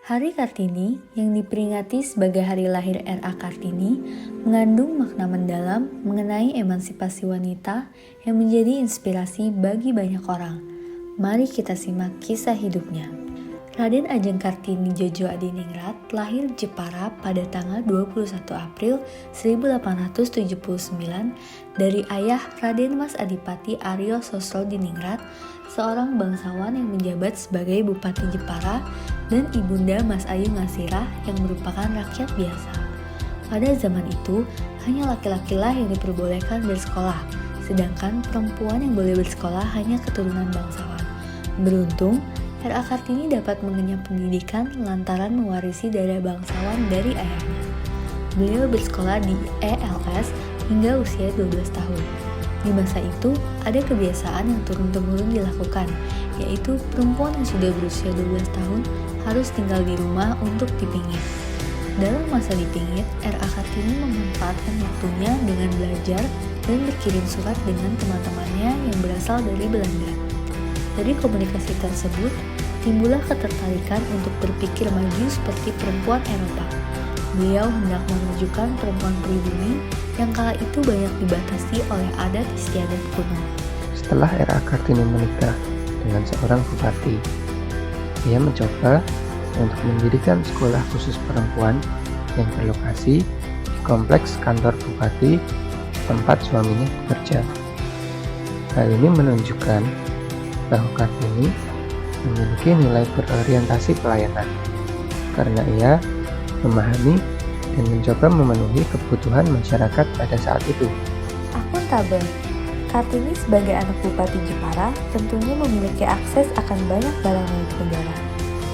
Hari Kartini yang diperingati sebagai hari lahir R.A. Kartini mengandung makna mendalam mengenai emansipasi wanita yang menjadi inspirasi bagi banyak orang. Mari kita simak kisah hidupnya. Raden Ajeng Kartini Jojo Adiningrat lahir di Jepara pada tanggal 21 April 1879 dari ayah Raden Mas Adipati Aryo Sosrodiningrat, seorang bangsawan yang menjabat sebagai Bupati Jepara, dan ibunda Mas Ayu Ngasirah yang merupakan rakyat biasa. Pada zaman itu, hanya laki-lakilah yang diperbolehkan bersekolah, sedangkan perempuan yang boleh bersekolah hanya keturunan bangsawan. Beruntung, R.A. Kartini dapat mengenyam pendidikan lantaran mewarisi darah bangsawan dari ayahnya. Beliau bersekolah di ELS hingga usia 12 tahun. Di masa itu, ada kebiasaan yang turun-temurun dilakukan, yaitu perempuan yang sudah berusia 12 tahun harus tinggal di rumah untuk dipingit. Dalam masa dipingit, R.A. Kartini memanfaatkan waktunya dengan belajar dan berkirim surat dengan teman-temannya yang berasal dari Belanda. Dari komunikasi tersebut, timbullah ketertarikan untuk berpikir maju seperti perempuan Eropa. Beliau hendak memajukan perempuan pribumi yang kala itu banyak dibatasi oleh adat istiadat kuno. Setelah R.A. Kartini menikah dengan seorang bupati, ia mencoba untuk mendirikan sekolah khusus perempuan yang berlokasi di kompleks kantor bupati tempat suaminya bekerja. Hal ini menunjukkan bahwa Kartini memiliki nilai berorientasi pelayanan karena ia memahami dan mencoba memenuhi kebutuhan masyarakat pada saat itu. Akuntabel. Kartini sebagai anak Bupati Jepara tentunya memiliki akses akan banyak barang milik negara.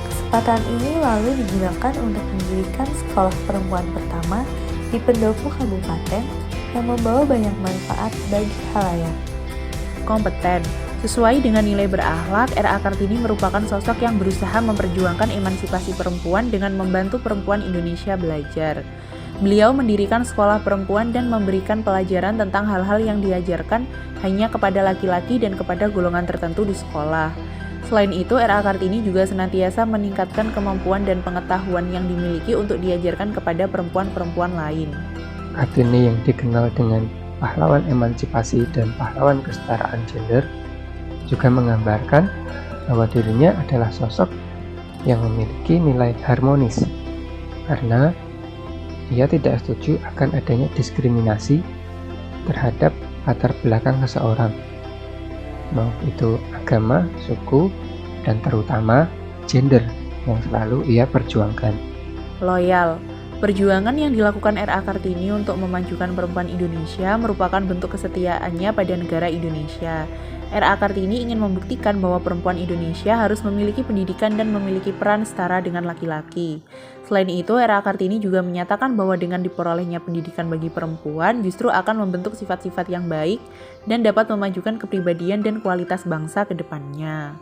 Kesempatan ini lalu digunakan untuk mendirikan sekolah perempuan pertama di pendopo kabupaten yang membawa banyak manfaat bagi halayak. Kompeten. Sesuai dengan nilai berakhlak, R.A. Kartini merupakan sosok yang berusaha memperjuangkan emansipasi perempuan dengan membantu perempuan Indonesia belajar. Beliau mendirikan sekolah perempuan dan memberikan pelajaran tentang hal-hal yang diajarkan hanya kepada laki-laki dan kepada golongan tertentu di sekolah. Selain itu, R.A. Kartini juga senantiasa meningkatkan kemampuan dan pengetahuan yang dimiliki untuk diajarkan kepada perempuan-perempuan lain. Kartini yang dikenal dengan pahlawan emansipasi dan pahlawan kesetaraan gender juga menggambarkan bahwa dirinya adalah sosok yang memiliki nilai harmonis karena ia tidak setuju akan adanya diskriminasi terhadap latar belakang seseorang, mau itu agama, suku, dan terutama gender yang selalu ia perjuangkan. Loyal. Perjuangan yang dilakukan R.A. Kartini untuk memajukan perempuan Indonesia merupakan bentuk kesetiaannya pada negara Indonesia. R.A. Kartini ingin membuktikan bahwa perempuan Indonesia harus memiliki pendidikan dan memiliki peran setara dengan laki-laki. Selain itu, R.A. Kartini juga menyatakan bahwa dengan diperolehnya pendidikan bagi perempuan justru akan membentuk sifat-sifat yang baik dan dapat memajukan kepribadian dan kualitas bangsa ke depannya.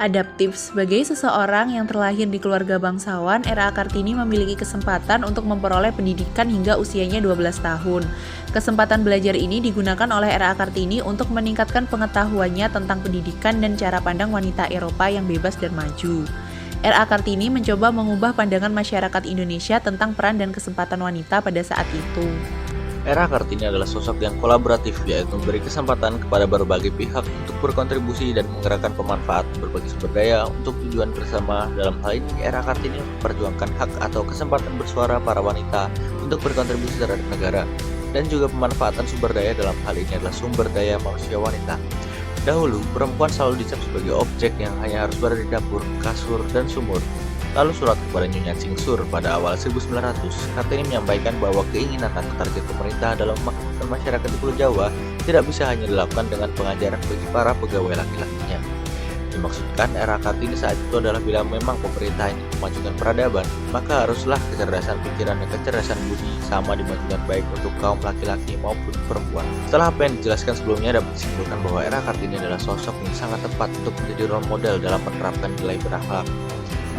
Adaptif. Sebagai seseorang yang terlahir di keluarga bangsawan, R.A. Kartini memiliki kesempatan untuk memperoleh pendidikan hingga usianya 12 tahun. Kesempatan belajar ini digunakan oleh R.A. Kartini untuk meningkatkan pengetahuannya tentang pendidikan dan cara pandang wanita Eropa yang bebas dan maju. R.A. Kartini mencoba mengubah pandangan masyarakat Indonesia tentang peran dan kesempatan wanita pada saat itu. R.A. Kartini adalah sosok yang kolaboratif, yaitu memberi kesempatan kepada berbagai pihak untuk berkontribusi dan menggerakkan pemanfaat berbagai sumber daya untuk tujuan bersama. Dalam hal ini, R.A. Kartini memperjuangkan hak atau kesempatan bersuara para wanita untuk berkontribusi terhadap negara, dan juga pemanfaatan sumber daya dalam hal ini adalah sumber daya manusia wanita. Dahulu, perempuan selalu dicap sebagai objek yang hanya harus berada di dapur, kasur, dan sumur. Lalu surat kepada Nyonya Cingsur pada awal 1900, Kartini menyampaikan bahwa keinginan atau target pemerintah dalam memakmurkan masyarakat di Pulau Jawa tidak bisa hanya dilakukan dengan pengajaran bagi para pegawai laki-lakinya. Dimaksudkan R.A. Kartini saat itu adalah bila memang pemerintah ingin memajukan peradaban, maka haruslah kecerdasan pikiran dan kecerdasan budi sama dimajukan baik untuk kaum laki-laki maupun perempuan. Setelah apa yang dijelaskan sebelumnya, dapat disimpulkan bahwa R.A. Kartini adalah sosok yang sangat tepat untuk menjadi role model dalam menerapkan nilai berakhlak.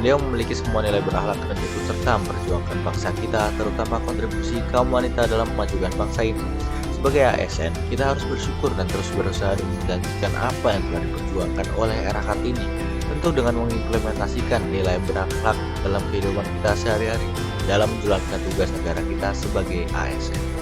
Beliau memiliki semua nilai berakhlak dan ikut serta memperjuangkan bangsa kita, terutama kontribusi kaum wanita dalam memajukan bangsa ini. Sebagai ASN, kita harus bersyukur dan terus berusaha untuk menjanjikan apa yang telah diperjuangkan oleh R.A. Kartini. tentu dengan mengimplementasikan nilai berakhlak dalam kehidupan kita sehari-hari dalam menjalankan tugas negara kita sebagai ASN.